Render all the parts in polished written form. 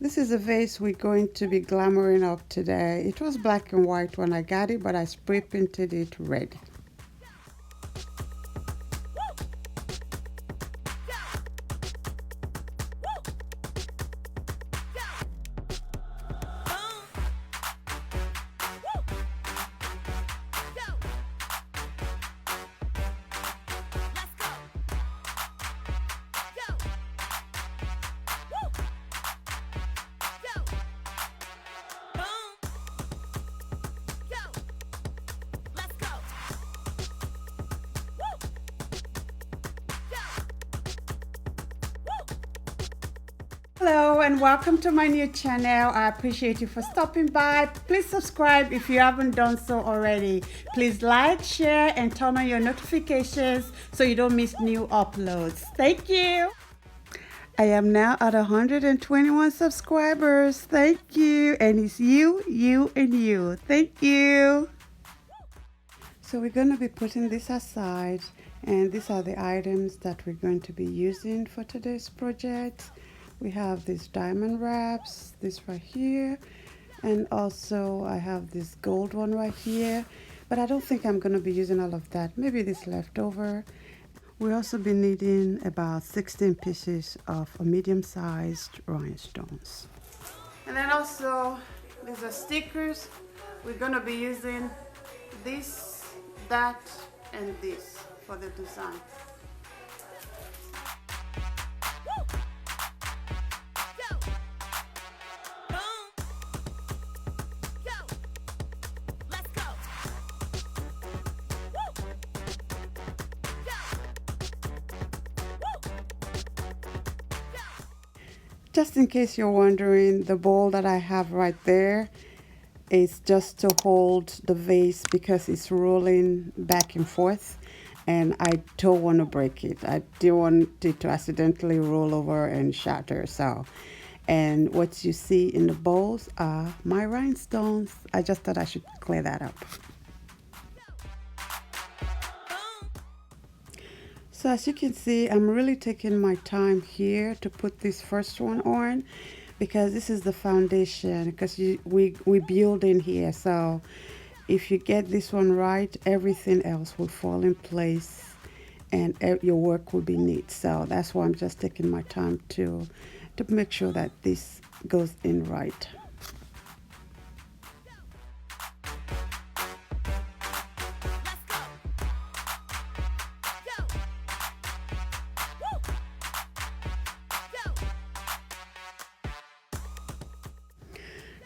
This is a vase we're going to be glamoring up today. It was black and white when I got it, but I spray painted it red. Hello and welcome to my new channel. I appreciate you for stopping by. Please subscribe if you haven't done so already. Please like, share, and turn on your notifications so you don't miss new uploads. Thank you. I am now at 121 subscribers. Thank you. And it's you, and you. Thank you. So we're going to be putting this aside, and these are the items that we're going to be using for today's project. We have these diamond wraps, this right here, and also I have this gold one right here, but I don't think I'm going to be using all of that. Maybe this leftover. We'll also be needing about 16 pieces of a medium-sized rhinestones. And then also, these are stickers. We're going to be using this, that, and this for the design. Just in case you're wondering, the bowl that I have right there is just to hold the vase because it's rolling back and forth, and I don't want to break it. I don't want it to accidentally roll over and shatter. And what you see in the bowls are my rhinestones. I just thought I should clear that up. So as you can see, I'm really taking my time here to put this first one on because this is the foundation, because we build in here. So if you get this one right, everything else will fall in place and your work will be neat. So that's why I'm just taking my time to make sure that this goes in right.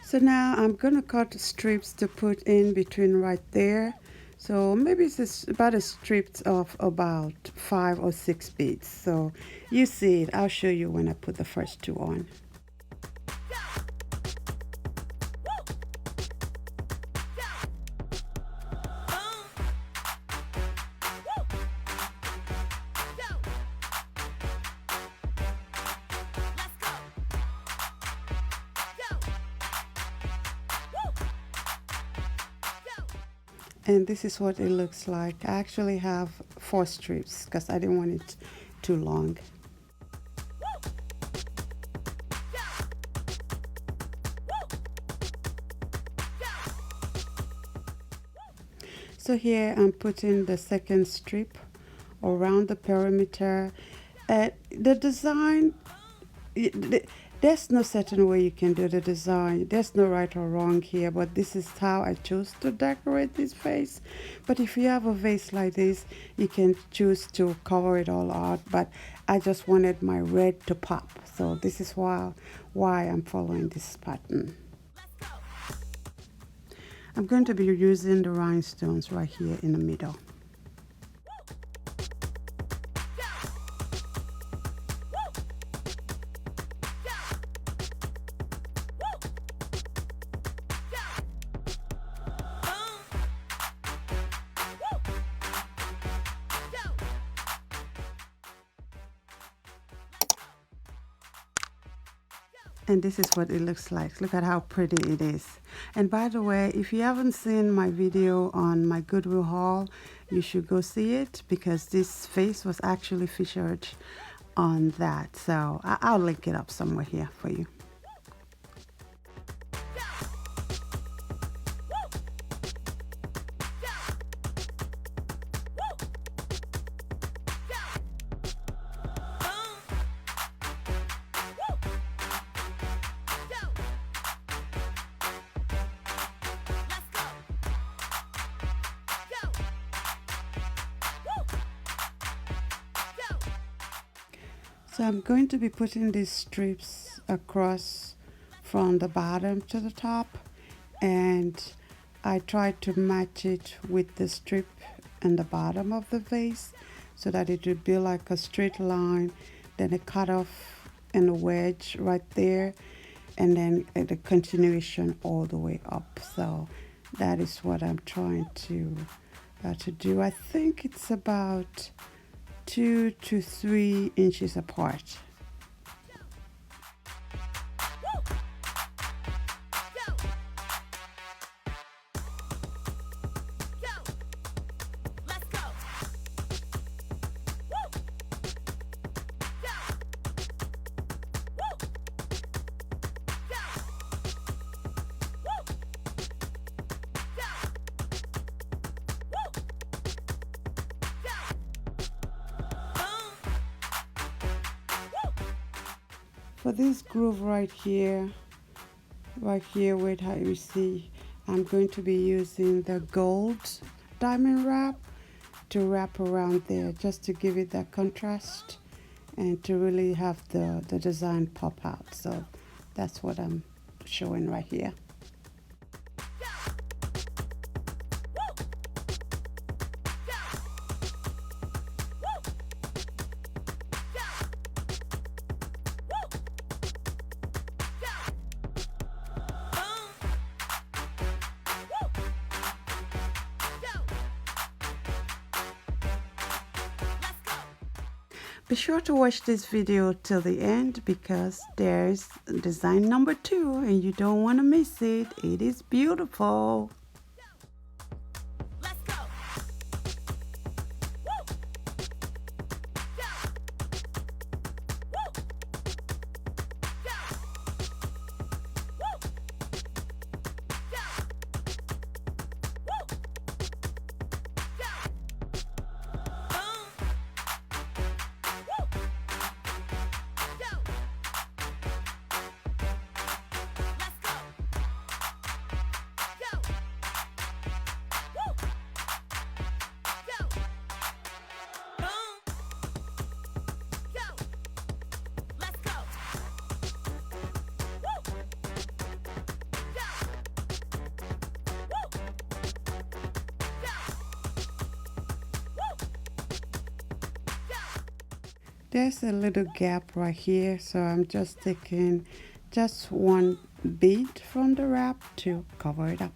So now I'm gonna cut strips to put in between right there. So maybe it's about a strip of about 5 or 6 beads. So you see it. I'll show you when I put the first two on. And this is what it looks like. I actually have 4 strips because I didn't want it too long. So here I'm putting the second strip around the perimeter. The design, there's no certain way you can do the design. There's no right or wrong here, but this is how I chose to decorate this vase. But if you have a vase like this, you can choose to cover it all out, but I just wanted my red to pop. So this is why I'm following this pattern. I'm going to be using the rhinestones right here in the middle. And this is what it looks like. Look at how pretty it is. And by the way, if you haven't seen my video on my Goodwill haul, you should go see it because this vase was actually featured on that. So I'll link it up somewhere here for you. So I'm going to be putting these strips across from the bottom to the top, and I tried to match it with the strip in the bottom of the vase so that it would be like a straight line, then a cut off and a wedge right there, and then the continuation all the way up. So that is what I'm trying to do. I think it's about 2 to 3 inches apart. For this groove right here, wait, how you see, I'm going to be using the gold diamond wrap to wrap around there, just to give it that contrast and to really have the design pop out. So that's what I'm showing right here. Be sure to watch this video till the end because there's design number 2 and you don't want to miss it. It is beautiful. There's a little gap right here, so I'm just taking just one bead from the wrap to cover it up.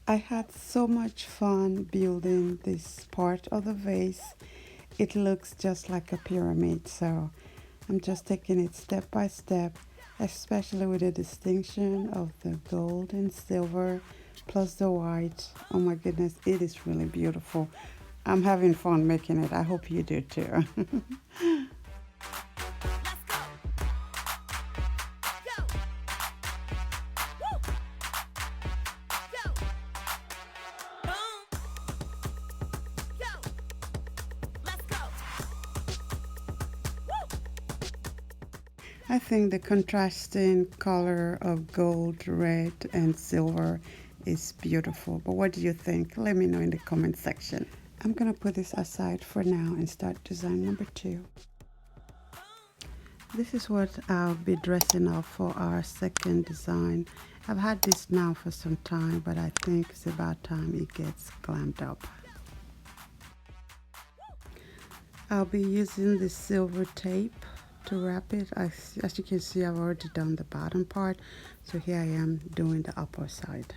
I had so much fun building this part of the vase. It looks just like a pyramid, so I'm just taking it step by step, especially with the distinction of the gold and silver plus the white. Oh my goodness, it is really beautiful. I'm having fun making it. I hope you do too. I think the contrasting color of gold, red, and silver is beautiful. But what do you think? Let me know in the comment section. I'm gonna put this aside for now and start design number 2. This is what I'll be dressing up for our second design. I've had this now for some time, but I think it's about time it gets glammed up. I'll be using the silver tape to wrap it. As you can see, I've already done the bottom part, so here I am doing the upper side.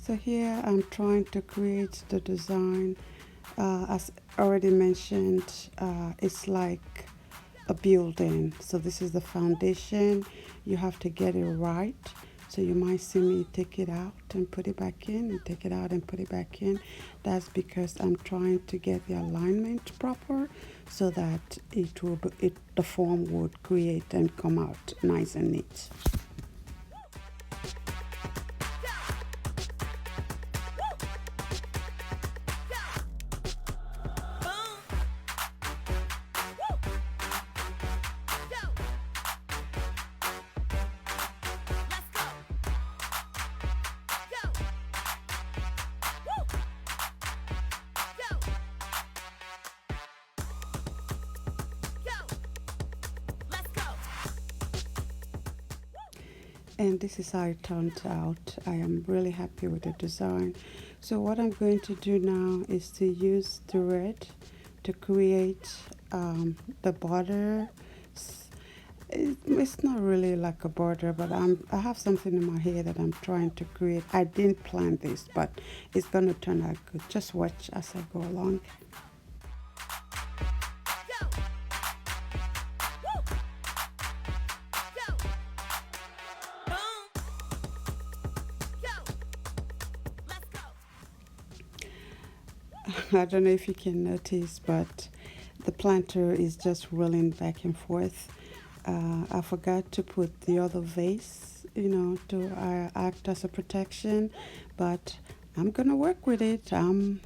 So here I'm trying to create the design. As already mentioned, it's like a building. So this is the foundation. You have to get it right. So you might see me take it out and put it back in, and take it out and put it back in. That's because I'm trying to get the alignment proper so that the form would create and come out nice and neat. And this is how it turned out. I am really happy with the design. So what I'm going to do now is to use the red to create the border. It's not really like a border, but I have something in my head that I'm trying to create. I didn't plan this, but it's gonna turn out good. Just watch as I go along. I don't know if you can notice, but the planter is just rolling back and forth. I forgot to put the other vase, to act as a protection, but I'm gonna work with it. I'm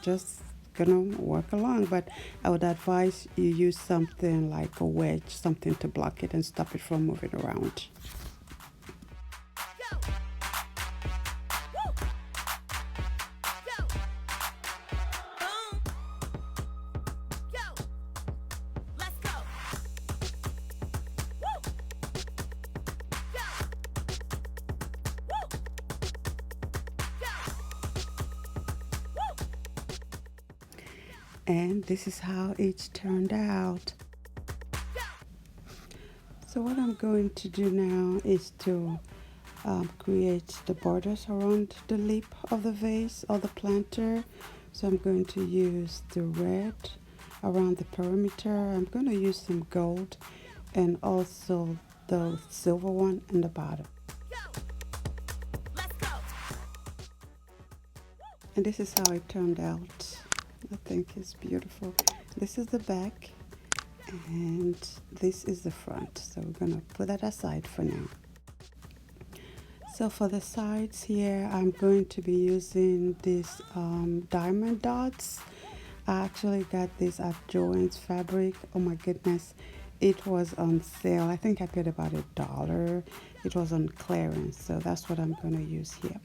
just gonna work along, but I would advise you use something like a wedge, something to block it and stop it from moving around. And this is how it turned out. So what I'm going to do now is to create the borders around the lip of the vase or the planter. So I'm going to use the red around the perimeter. I'm going to use some gold and also the silver one in the bottom. And this is how it turned out. I think it's beautiful. This is the back and this is the front. So we're gonna put that aside for now. So for the sides here, I'm going to be using these diamond dots. I actually got this at Joann's Fabric. Oh my goodness, it was on sale. I think I paid about $1. It was on clearance, so that's what I'm gonna use here.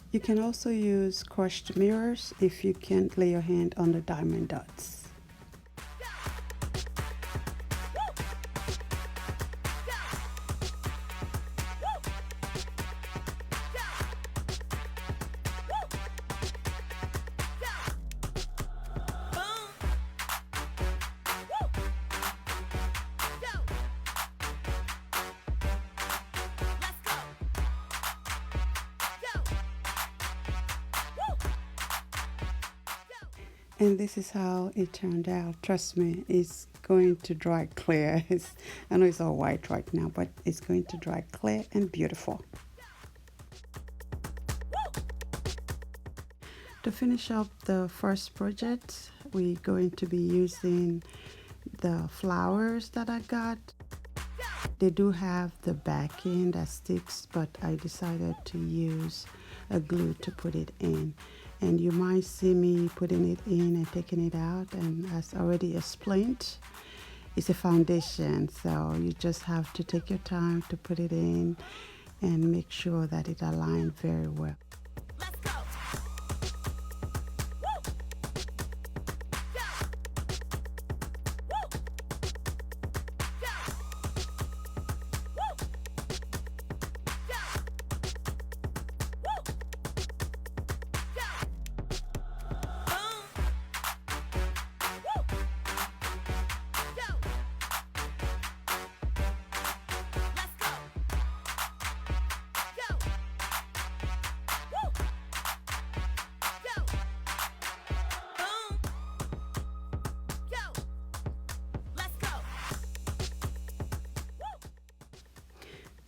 You can also use crushed mirrors if you can't lay your hand on the diamond dots. And this is how it turned out. Trust me, it's going to dry clear. I know it's all white right now, but it's going to dry clear and beautiful. To finish up the first project, we're going to be using the flowers that I got. They do have the backing that sticks, but I decided to use a glue to put it in. And you might see me putting it in and taking it out, and as already explained, it's a foundation, so you just have to take your time to put it in and make sure that it aligns very well.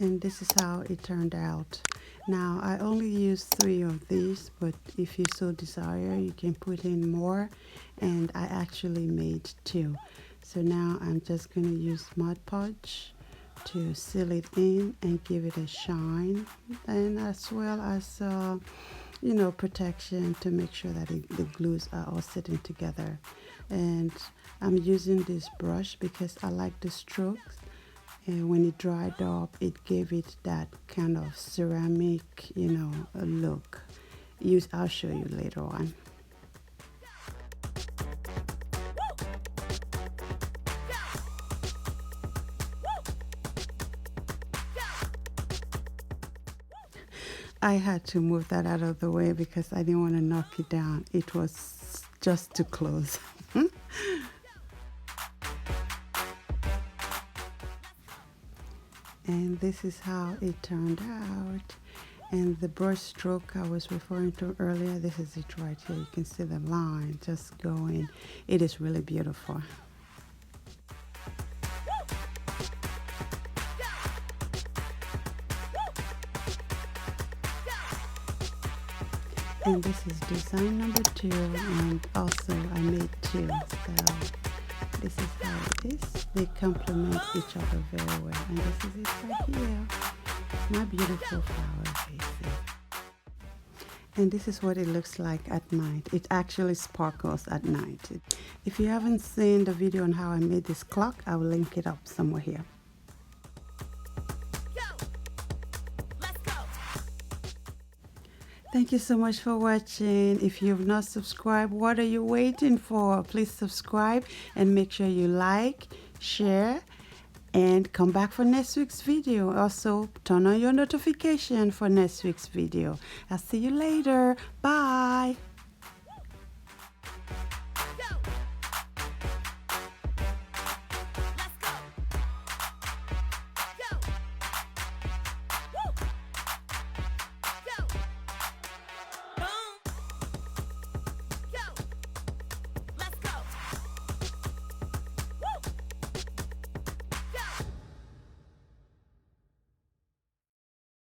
And this is how it turned out. Now I only used 3 of these, but if you so desire you can put in more, and I actually made 2. So now I'm just going to use Mod Podge to seal it in and give it a shine, and as well as protection to make sure that the glues are all sitting together. And I'm using this brush because I like the strokes, and when it dried up it gave it that kind of ceramic look. I'll show you later on. I had to move that out of the way because I didn't want to knock it down. It was just too close. And this is how it turned out. And the brush stroke I was referring to earlier, this is it right here. You can see the line just going. It is really beautiful. And this is design number 2, and also I made 2, so this is how it is. They complement each other very well, and this is it right here, my beautiful flower vases. And this is what it looks like at night. It actually sparkles at night. If you haven't seen the video on how I made this clock, I will link it up somewhere here. Thank you so much for watching. If you've not subscribed, what are you waiting for? Please subscribe and make sure you like, share, and come back for next week's video. Also, turn on your notification for next week's video. I'll see you later. Bye.